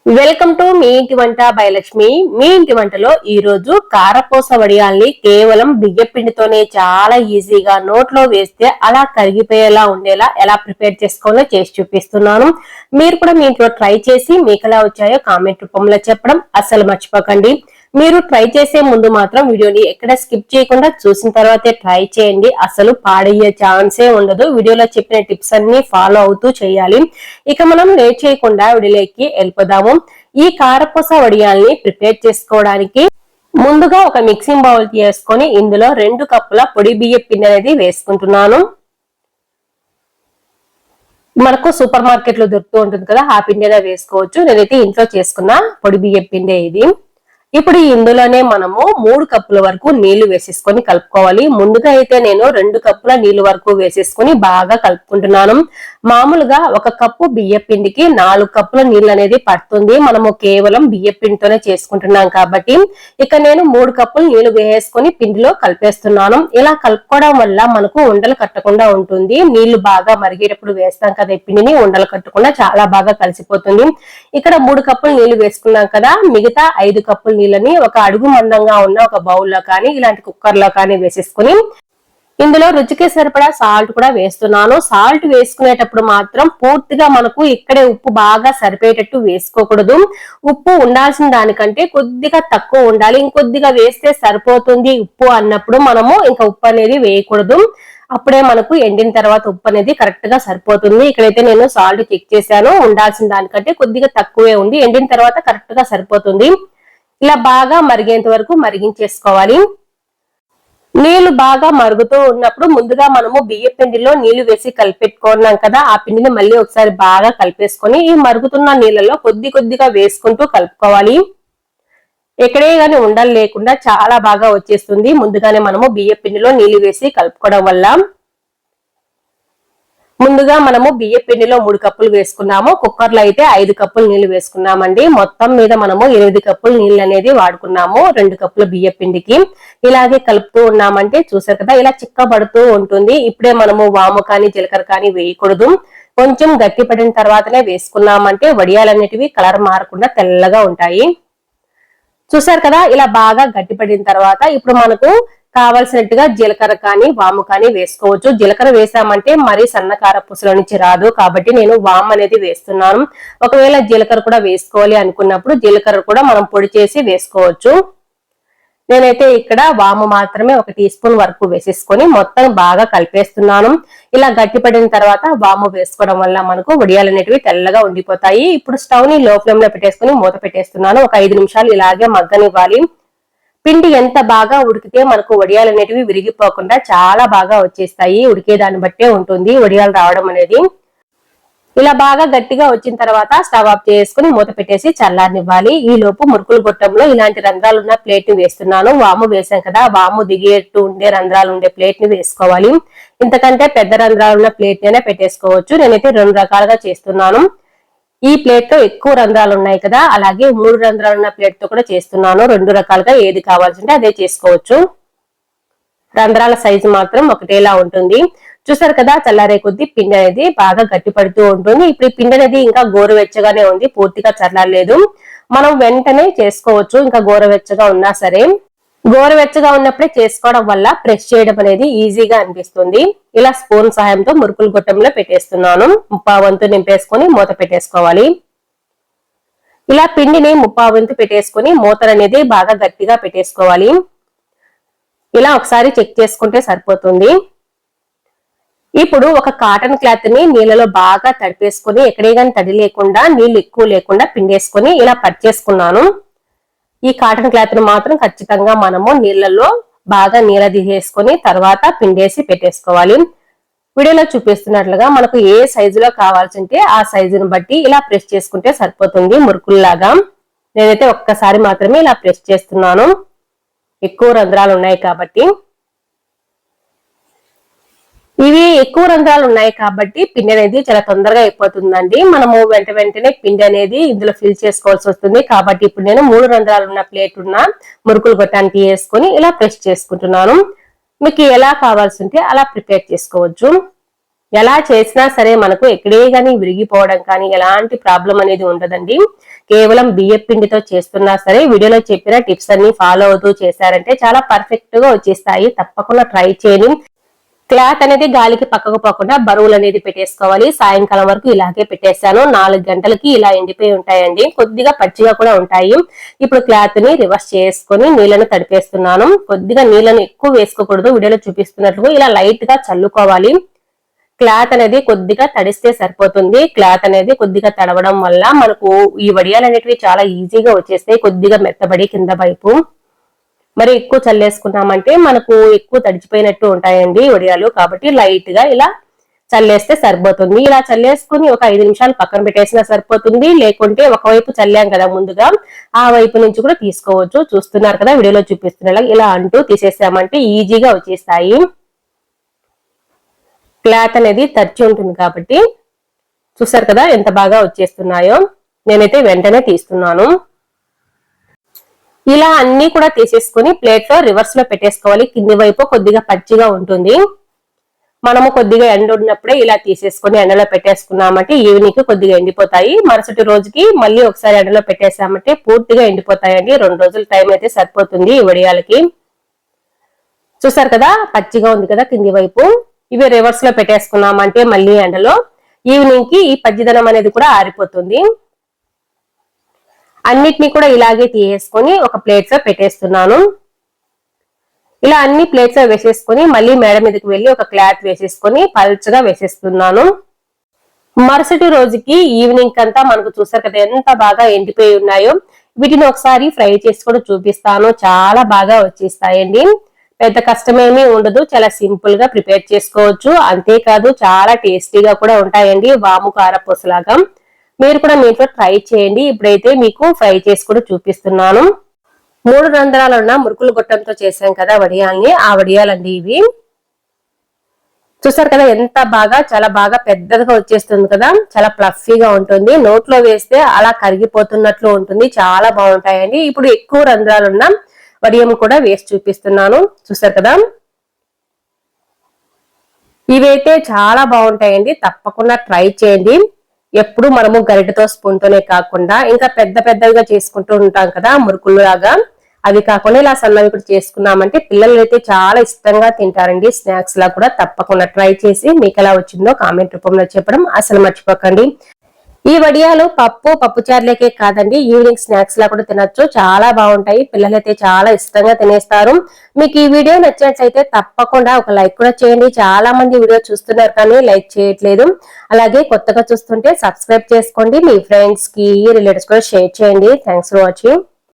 Welcome to me ఇంటి వంట by Lakshmi. మీ ఇంటి వంటలో ఈ రోజు కారపూస వడియాల్ని కేవలం బియ్య పిండితోనే చాలా ఈజీగా నోట్లో వేస్తే అలా కరిగిపోయేలా ఉండేలా ఎలా ప్రిపేర్ చేసుకోవాలో చేసి చూపిస్తున్నాను. మీరు కూడా మీ ఇంట్లో ట్రై చేసి మీకు ఎలా వచ్చాయో కామెంట్ రూపంలో చెప్పడం అస్సలు మర్చిపోకండి. మీరు ట్రై చేసే ముందు మాత్రం వీడియోని ఎక్కడ స్కిప్ చేయకుండా చూసిన తర్వాతే ట్రై చేయండి. అసలు పాడయ్యే ఛాన్సే ఉండదు. వీడియోలో చెప్పిన టిప్స్ అన్ని ఫాలో అవుతూ చేయాలి. ఇక మనం లేట్ చేయకుండా వీడియోలోకి వెళ్ళిపోదాము. ఈ కారపూస వడియాల్ని ప్రిపేర్ చేసుకోవడానికి ముందుగా ఒక మిక్సింగ్ బౌల్ తీసుకొని ఇందులో 2 కప్పుల పొడి బియ్య పిండి అనేది వేసుకుంటున్నాను. మనకు సూపర్ మార్కెట్ లో దొరుకుతూ ఉంటుంది కదా, ఆ పిండి అనేది వేసుకోవచ్చు. నేనైతే ఇంట్లో చేసుకున్న పొడి బియ్య పిండి ఇది. ఇప్పుడు ఇందులోనే మనము 3 కప్పుల వరకు నీళ్లు వేసేసుకొని కలుపుకోవాలి. ముందుగా అయితే నేను 2 కప్పుల నీళ్లు వరకు వేసేసుకొని బాగా కలుపుకుంటున్నాను. మామూలుగా 1 కప్పు బియ్య పిండికి 4 కప్పుల నీళ్ళు అనేది పడుతుంది. మనము కేవలం బియ్య పిండితోనే చేసుకుంటున్నాం కాబట్టి ఇక నేను 3 కప్పులు నీళ్లు వేసుకొని పిండిలో కలిపేస్తున్నాను. ఇలా కలుపుకోవడం వల్ల మనకు ఉండలు కట్టకుండా ఉంటుంది. నీళ్లు బాగా మరిగేటప్పుడు వేస్తాం కదా ఈ పిండిని, ఉండలు కట్టకుండా చాలా బాగా కలిసిపోతుంది. ఇక్కడ 3 కప్పులు నీళ్లు వేసుకున్నాం కదా, మిగతా 5 కప్పులు నీళ్ళని ఒక అడుగు మందంగా ఉన్న ఒక బౌల్లో కానీ ఇలాంటి కుక్కర్ లో కానీ వేసేసుకుని ఇందులో రుచికి సరిపడా సాల్ట్ కూడా వేస్తున్నాను. సాల్ట్ వేసుకునేటప్పుడు మాత్రం పూర్తిగా మనకు ఇక్కడే ఉప్పు బాగా సరిపోయేటట్టు వేసుకోకూడదు. ఉప్పు ఉండాల్సిన దానికంటే కొద్దిగా తక్కువ ఉండాలి. ఇంకొద్దిగా వేస్తే సరిపోతుంది ఉప్పు అన్నప్పుడు మనము ఇంకా ఉప్పు అనేది వేయకూడదు. అప్పుడే మనకు ఎండిన తర్వాత ఉప్పు అనేది కరెక్ట్ గా సరిపోతుంది. ఇక్కడైతే నేను సాల్ట్ చెక్ చేశాను, ఉండాల్సిన దానికంటే కొద్దిగా తక్కువే ఉంది. ఎండిన తర్వాత కరెక్ట్ గా సరిపోతుంది. ఇలా బాగా మరిగేంత వరకు మరిగించేసుకోవాలి. నీళ్లు బాగా మరుగుతూ ఉన్నప్పుడు ముందుగా మనము బియ్య పిండిలో నీళ్లు వేసి కలిపెట్టుకున్నాం కదా, ఆ పిండిని మళ్ళీ ఒకసారి బాగా కలిపేసుకొని ఈ మరుగుతున్న నీళ్ళలో కొద్దిగా వేసుకుంటూ కలుపుకోవాలి. ఎక్కడే గాని ఉండలు లేకుండా చాలా బాగా వచ్చేస్తుంది ముందుగానే మనము బియ్య పిండిలో నీళ్లు వేసి కలుపుకోవడం వల్ల. ముందుగా మనము బియ్య పిండిలో 3 కప్పులు వేసుకున్నాము. కుక్కర్ లో అయితే 5 కప్పులు నీళ్లు వేసుకున్నామండి. మొత్తం మీద మనము 8 కప్పులు నీళ్ళు అనేది వాడుకున్నాము 2 కప్పుల బియ్య పిండికి. ఇలాగే కలుపుతూ ఉన్నామంటే చూసారు కదా, ఇలా చిక్కబడుతూ ఉంటుంది. ఇప్పుడే మనము వాము కానీ జీలకర్ర కానీ వేయకూడదు. కొంచెం గట్టి పడిన తర్వాతనే వేసుకున్నామంటే వడియాలన్నిటివి కలర్ మారకుండా తెల్లగా ఉంటాయి. చూసారు కదా, ఇలా బాగా గట్టి పడిన తర్వాత ఇప్పుడు మనకు కావలసినట్టుగా జీలకర్ర కానీ వాము కానీ వేసుకోవచ్చు. జీలకర్ర వేసామంటే మరీ సన్నకార పూసల నుంచి రాదు కాబట్టి నేను వాము అనేది వేస్తున్నాను. ఒకవేళ జీలకర్ర కూడా వేసుకోవాలి అనుకున్నప్పుడు జీలకర్ర కూడా మనం పొడి చేసి వేసుకోవచ్చు. నేనైతే ఇక్కడ వాము మాత్రమే 1 టీ స్పూన్ వరకు వేసేసుకొని మొత్తం బాగా కలిపేస్తున్నాను. ఇలా గట్టిపడిన తర్వాత వాము వేసుకోవడం వల్ల మనకు వడియాలు అనేటివి తెల్లగా ఉండిపోతాయి. ఇప్పుడు స్టవ్ ని లో ఫ్లేమ్ లో పెట్టేసుకుని మూత పెట్టేస్తున్నాను. ఒక 5 నిమిషాలు ఇలాగే మగ్గనివ్వాలి. పిండి ఎంత బాగా ఉడికితే మనకు వడియాలు అనేటివి విరిగిపోకుండా చాలా బాగా వచ్చేస్తాయి. ఉడికే దాన్ని బట్టే ఉంటుంది వడియాలు రావడం అనేది. ఇలా బాగా గట్టిగా వచ్చిన తర్వాత స్టవ్ ఆఫ్ చేసుకుని మూత పెట్టేసి చల్లారనివ్వాలి. ఈ లోపు మురుకులు గొట్టంలో ఇలాంటి రంధ్రాలు ఉన్న ప్లేట్ ని వేస్తున్నాను. వాము వేసాం కదా, వాము దిగేట్టు ఉండే రంధ్రాలు ఉండే ప్లేట్ ని వేసుకోవాలి. ఇంతకంటే పెద్ద రంధ్రాలు ఉన్న ప్లేట్ నే పెట్టేసుకోవచ్చు. నేనైతే 2 రకాలుగా చేస్తున్నాను. ఈ ప్లేట్ లో ఎక్కువ రంధ్రాలు ఉన్నాయి కదా, అలాగే 3 రంధ్రాలు ఉన్న ప్లేట్ తో కూడా చేస్తున్నాను. 2 రకాలుగా ఏది కావాల్సింటే అదే చేసుకోవచ్చు. రంధ్రాల సైజు మాత్రం ఒకటేలా ఉంటుంది. చూసారు కదా, చల్లారే కొద్దీ పిండి అనేది బాగా గట్టి పడుతూ ఉంటుంది. ఇప్పుడు ఈ పిండి అనేది ఇంకా గోరువెచ్చగానే ఉంది, పూర్తిగా చల్లారలేదు. మనం వెంటనే చేసుకోవచ్చు, ఇంకా గోరువెచ్చగా ఉన్నా సరే. గోరువెచ్చగా ఉన్నప్పుడే చేసుకోవడం వల్ల ప్రెస్ చేయడం అనేది ఈజీగా అనిపిస్తుంది. ఇలా స్పూన్ సహాయంతో మురుకులు గొట్టంలో పెట్టేస్తున్నాను. 3/4 వంతు నింపేసుకొని మూత పెట్టేసుకోవాలి. ఇలా పిండిని 3/4 వంతు పెట్టేసుకొని మూతలు అనేది బాగా గట్టిగా పెట్టేసుకోవాలి. ఇలా ఒకసారి చెక్ చేసుకుంటే సరిపోతుంది. ఇప్పుడు ఒక కాటన్ క్లాత్ ని నీళ్ళలో బాగా తడిపేసుకొని ఎక్కడే గాని తడి లేకుండా నీళ్లు ఎక్కువ లేకుండా పిండేసుకొని ఇలా పట్టేసుకున్నాను. ఈ కాటన్ క్లాత్ ని మాత్రం ఖచ్చితంగా మనము నీళ్ళలో బాగా నీళ్ళ తీసేసుకొని తర్వాత పిండేసి పెట్టేసుకోవాలి. వీడియోలో చూపిస్తున్నట్లుగా మనకు ఏ సైజులో కావాల్సింటే ఆ సైజును బట్టి ఇలా ప్రెస్ చేసుకుంటే సరిపోతుంది మురుకుల్లాగా. నేనైతే ఒక్కసారి మాత్రమే ఇలా ప్రెస్ చేస్తున్నాను, ఎక్కువ రంధ్రాలు ఉన్నాయి కాబట్టి. ఇవి ఎక్కువ రంధ్రాలు ఉన్నాయి కాబట్టి పిండి అనేది చాలా తొందరగా అయిపోతుందండి. మనము వెంటనే పిండి అనేది ఇందులో ఫిల్ చేసుకోవాల్సి వస్తుంది. కాబట్టి ఇప్పుడు నేను 3 రంధ్రాలు ఉన్న ప్లేట్ ఉన్న మురుకులు గొట్టానికి వేసుకొని ఇలా ప్రెస్ చేసుకుంటున్నాను. మీకు ఎలా కావాల్సింటే అలా ప్రిపేర్ చేసుకోవచ్చు. ఎలా చేసినా సరే మనకు ఎక్కడే గానీ విరిగిపోవడం కానీ ఎలాంటి ప్రాబ్లం అనేది ఉండదండి. కేవలం బియ్యం పిండితో చేస్తున్నా సరే వీడియోలో చెప్పిన టిప్స్ అన్ని ఫాలో అవుతూ చేశారంటే చాలా పర్ఫెక్ట్ గా వచ్చేస్తాయి. తప్పకుండా ట్రై చేయండి. క్లాత్ అనేది గాలికి పక్కకు పోకుండా బరువులు అనేది పెట్టేసుకోవాలి. సాయంకాలం వరకు ఇలాగే పెట్టేశాను. 4 గంటలకి ఇలా ఎండిపోయి ఉంటాయండి. కొద్దిగా పచ్చిగా కూడా ఉంటాయి. ఇప్పుడు క్లాత్ ని రివర్స్ చేసుకొని నీళ్ళను తడిపేస్తున్నాను. కొద్దిగా నీళ్ళను ఎక్కువ వేసుకోకూడదు. వీడియోలో చూపిస్తున్నట్లు ఇలా లైట్ గా చల్లుకోవాలి. క్లాత్ అనేది కొద్దిగా తడిస్తే సరిపోతుంది. క్లాత్ అనేది కొద్దిగా తడవడం వల్ల మనకు ఈ వడియాలు అనేటివి చాలా ఈజీగా వచ్చేస్తాయి. కొద్దిగా మెత్తబడి కింద వైపు. మరి ఎక్కువ చల్లేసుకున్నామంటే మనకు ఎక్కువ తడిచిపోయినట్టు ఉంటాయండి వడియాలు. కాబట్టి లైట్ గా ఇలా చల్లేస్తే సరిపోతుంది. ఇలా చల్లేసుకుని ఒక 5 నిమిషాలు పక్కన పెట్టేసినా సరిపోతుంది. లేకుంటే ఒకవైపు చల్లాం కదా ముందుగా, ఆ వైపు నుంచి కూడా తీసుకోవచ్చు. చూస్తున్నారు కదా వీడియోలో చూపిస్తున్నా ఇలా అంటూ తీసేసామంటే ఈజీగా వచ్చేస్తాయి. క్లాత్ అనేది తడిచి ఉంటుంది కాబట్టి చూసారు కదా ఎంత బాగా వచ్చేస్తున్నాయో. నేనైతే వెంటనే తీస్తున్నాను. ఇలా అన్ని కూడా తీసేసుకుని ప్లేట్ లో రివర్స్ లో పెట్టేసుకోవాలి. కింది వైపు కొద్దిగా పచ్చిగా ఉంటుంది. మనము కొద్దిగా ఎండ ఉన్నప్పుడే ఇలా తీసేసుకొని ఎండలో పెట్టేసుకున్నామంటే ఈవినింగ్ కొద్దిగా ఎండిపోతాయి. మరుసటి రోజుకి మళ్ళీ ఒకసారి ఎండలో పెట్టేసామంటే పూర్తిగా ఎండిపోతాయండి. 2 రోజుల టైం అయితే సరిపోతుంది ఈ వడియాలకి. చూసారు కదా పచ్చిగా ఉంది కదా కింది వైపు. ఇవి రివర్స్ లో పెట్టేసుకున్నామంటే మళ్ళీ ఎండలో ఈవినింగ్ కి ఈ పచ్చిదనం అనేది కూడా ఆరిపోతుంది. అన్నిటినీ కూడా ఇలాగే తీసేసుకొని ఒక ప్లేట్ లో పెట్టేస్తున్నాను. ఇలా అన్ని ప్లేట్స్ లో వేసేసుకొని మళ్ళీ మేడ మీదకి వెళ్ళి ఒక క్లాత్ వేసేసుకొని పల్చగా వేసేస్తున్నాను. మరుసటి రోజుకి ఈవినింగ్ అంతా మనకు చూసారు కదా ఎంత బాగా ఎండిపోయి ఉన్నాయో. వీటిని ఒకసారి ఫ్రై చేసి కూడా చూపిస్తాను. చాలా బాగా వచ్చేస్తాయండి. పెద్ద కష్టమేమీ ఉండదు. చాలా సింపుల్ గా ప్రిపేర్ చేసుకోవచ్చు. అంతేకాదు చాలా టేస్టీగా కూడా ఉంటాయండి. వాము కారపూసలాగా. మీరు కూడా మీ ఇంట్లో ట్రై చేయండి. ఇప్పుడైతే మీకు ఫ్రై చేసి కూడా చూపిస్తున్నాను. 3 రంధ్రాలు ఉన్న మురుకులు గొట్టంతో చేసాం కదా వడియాల్ని, ఆ వడియాలండి ఇవి. చూసారు కదా ఎంత బాగా చాలా బాగా పెద్దగా వచ్చేస్తుంది కదా. చాలా ప్లఫీగా ఉంటుంది. నోట్లో వేస్తే అలా కరిగిపోతున్నట్లు ఉంటుంది. చాలా బాగుంటాయండి. ఇప్పుడు ఎక్కువ రంధ్రాలున్న వడియం కూడా వేసి చూపిస్తున్నాను. చూసారు కదా ఇవైతే చాలా బాగుంటాయండి. తప్పకుండా ట్రై చేయండి. ఎప్పుడు మనము గరిటెతో స్పూన్ తోనే కాకుండా ఇంకా పెద్ద పెద్దగా చేసుకుంటూ ఉంటాం కదా మురుకులు లాగా, అవి కాకుండా ఇలా సన్నవి కూడా చేసుకున్నామంటే పిల్లలు అయితే చాలా ఇష్టంగా తింటారండి. స్నాక్స్ లా కూడా తప్పకుండా ట్రై చేసి మీకు ఎలా వచ్చిందో కామెంట్ రూపంలో చెప్పడం అసలు మర్చిపోకండి. ఈ వడియాలు పప్పుచారులకే కాదండి, ఈవినింగ్ స్నాక్స్ లా కూడా తినొచ్చు. చాలా బాగుంటాయి. పిల్లలైతే చాలా ఇష్టంగా తినేస్తారు. మీకు ఈ వీడియో నచ్చినట్లయితే తప్పకుండా ఒక లైక్ కూడా చేయండి. చాలా మంది వీడియో చూస్తున్నారు కానీ లైక్ చేయట్లేదు. అలాగే కొత్తగా చూస్తుంటే సబ్స్క్రైబ్ చేసుకోండి. మీ ఫ్రెండ్స్ కి రిలేటివ్స్ కూడా షేర్ చేయండి. Thanks for watching.